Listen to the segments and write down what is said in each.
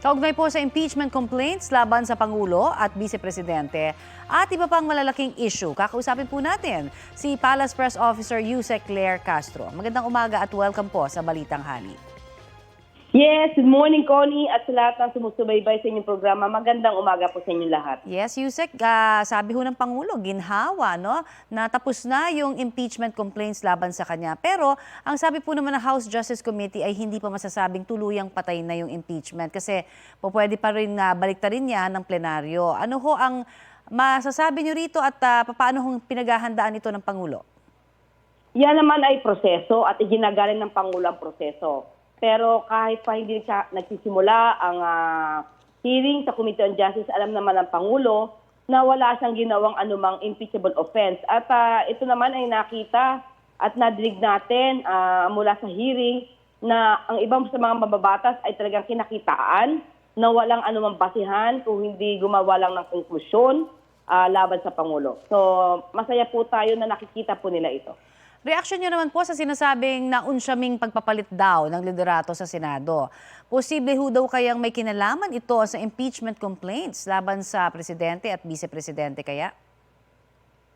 Kaugnay po sa impeachment complaints laban sa Pangulo at Vice Presidente at iba pang malalaking issue, kakausapin po natin si Palace Press Officer Yusek Claire Castro. Magandang umaga at welcome po sa Balitang Hali. Yes, good morning Connie at sa lahat ng sumusubaybay sa inyong programa. Magandang umaga po sa inyong lahat. Yes, Yusek, sabi ho ng Pangulo, ginhawa, no? Na tapos na yung impeachment complaints laban sa kanya. Pero ang sabi po naman ng House Justice Committee ay hindi pa masasabing tuluyang patay na yung impeachment kasi pwede pa rin baliktarin niya ng plenaryo. Ano ho ang masasabi niyo rito at paano hong pinaghahandaan ito ng Pangulo? Yan naman ay proseso at iginagaling ng Pangulo ang proseso. Pero kahit pa hindi siya nagsisimula ang hearing sa Committee on Justice, alam naman ng Pangulo na wala siyang ginawang anumang impeachable offense. At ito naman ay nakita at nadinig natin mula sa hearing na ang ibang sa mga mababatas ay talagang kinakitaan na walang anumang basihan kung hindi gumawa lang ng konklusyon laban sa Pangulo. So masaya po tayo na nakikita po nila ito. Reaksyon niyo naman po sa sinasabing naunsyaming pagpapalit daw ng liderato sa Senado. Posible ho daw kayang may kinalaman ito sa impeachment complaints laban sa Presidente at Vice Presidente kaya?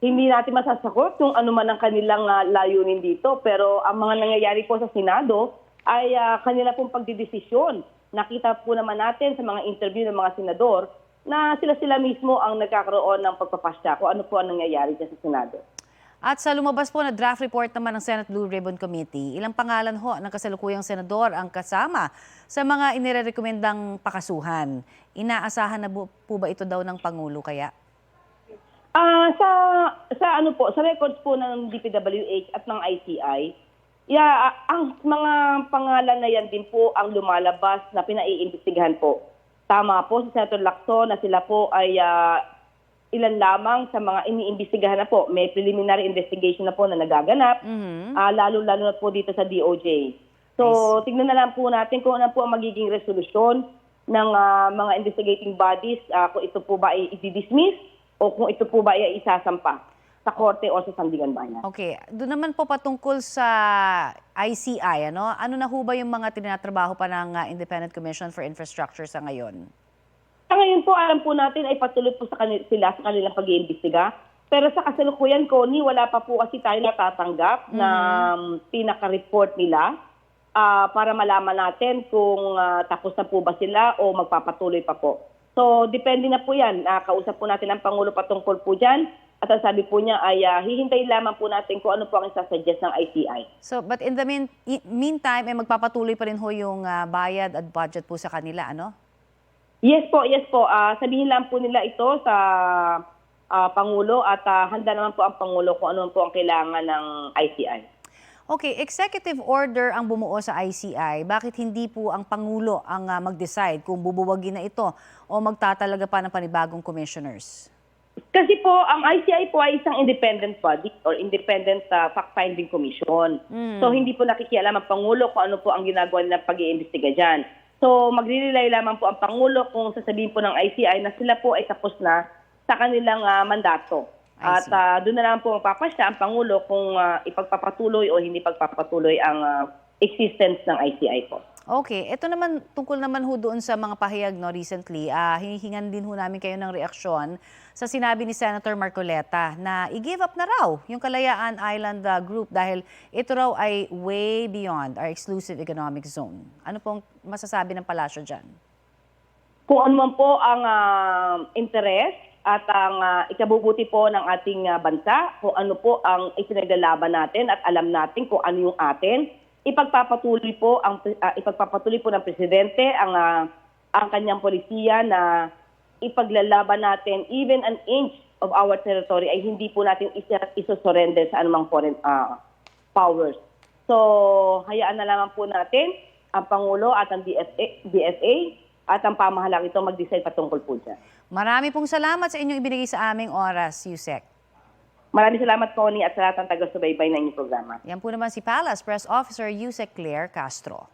Hindi natin masasagot kung ano man ang kanilang layunin dito, pero ang mga nangyayari po sa Senado ay kanila pong pagdidesisyon. Nakita po naman natin sa mga interview ng mga senador na sila mismo ang nagkakaroon ng pagpapasya kung ano po ang nangyayari dyan sa Senado. At sa lumabas po na draft report naman ng Senate Blue Ribbon Committee, ilang pangalan ho ng kasalukuyang senador ang kasama sa mga inirekomendang pakasuhan. Inaasahan na po ba ito daw ng Pangulo kaya? Sa records po ng DPWH at ng ICI, ang mga pangalan na yan din po ang lumalabas na pinaiimbestigahan po. Tama po si Senator Lacson na sila po ay ilan lamang sa mga iniimbestigahan na po. May preliminary investigation na po na nagaganap, lalo-lalo na po dito sa DOJ. So, tignan na lang po natin kung ano po ang magiging resolusyon ng mga investigating bodies, kung ito po ba ay i-dismiss o kung ito po ba ay isasampa sa korte o sa sandigan bayan. Okay. Doon naman po patungkol sa ICI, ano na ho ba yung mga tinatrabaho pa ng Independent Commission for Infrastructure sa ngayon? Sa ngayon po, alam po natin ay patuloy po sila sa kanilang pag-iimbestiga. Pero sa kasalukuyan, Connie, wala pa po kasi tayo natatanggap na pinaka-report nila para malaman natin kung tapos na po ba sila o magpapatuloy pa po. So, depende na po yan. Kausap po natin ang Pangulo patungkol po dyan. At ang sabi po niya ay hihintayin lamang po natin kung ano po ang isasuggest ng ICI. So, but in the meantime, magpapatuloy pa rin ho yung bayad at budget po sa kanila, ano? Yes po. Sabihin lang po nila ito sa Pangulo at handa naman po ang Pangulo kung ano po ang kailangan ng ICI. Okay, executive order ang bumuo sa ICI. Bakit hindi po ang Pangulo ang mag-decide kung bubuwagin na ito o magtatalaga pa ng panibagong commissioners? Kasi po, ang ICI po ay isang independent body or independent fact-finding commission. So hindi po nakikialam ang Pangulo kung ano po ang ginagawa nilang pag-iimbestiga dyan. So magre-rely lamang po ang Pangulo kung sasabihin po ng ICI na sila po ay tapos na sa kanilang mandato. At doon na lang po magpapasya ang Pangulo kung ipagpapatuloy o hindi pagpapatuloy ang existence ng ICI po. Okay, ito naman tungkol naman ho doon sa mga pahayag recently, hinihingan din ho namin kayo ng reaksyon sa sinabi ni Senator Marcoleta na i-give up na raw yung Kalayaan Island Group dahil ito raw ay way beyond our exclusive economic zone. Ano pong masasabi ng palasyo dyan? Kung ano man po ang interes at ang ikabubuti po ng ating bansa, kung ano po ang ipinaglalaban natin at alam natin kung ano yung atin, ipagpapatuloy po ng presidente ang kanyang polisiya na ipaglalaban natin even an inch of our territory ay hindi po natin isosurrender sa anumang foreign powers. So, hayaan na lamang po natin ang Pangulo at ang DFA at ang pamahalang ito mag-decide patungkol po dyan. Marami pong salamat sa inyong ibinigay sa aming oras, Yusek. Maraming salamat, Connie, at sa lahat ng taga-subaybay ng inyong programa. Yan po naman si Palace Press Officer Yusek Claire Castro.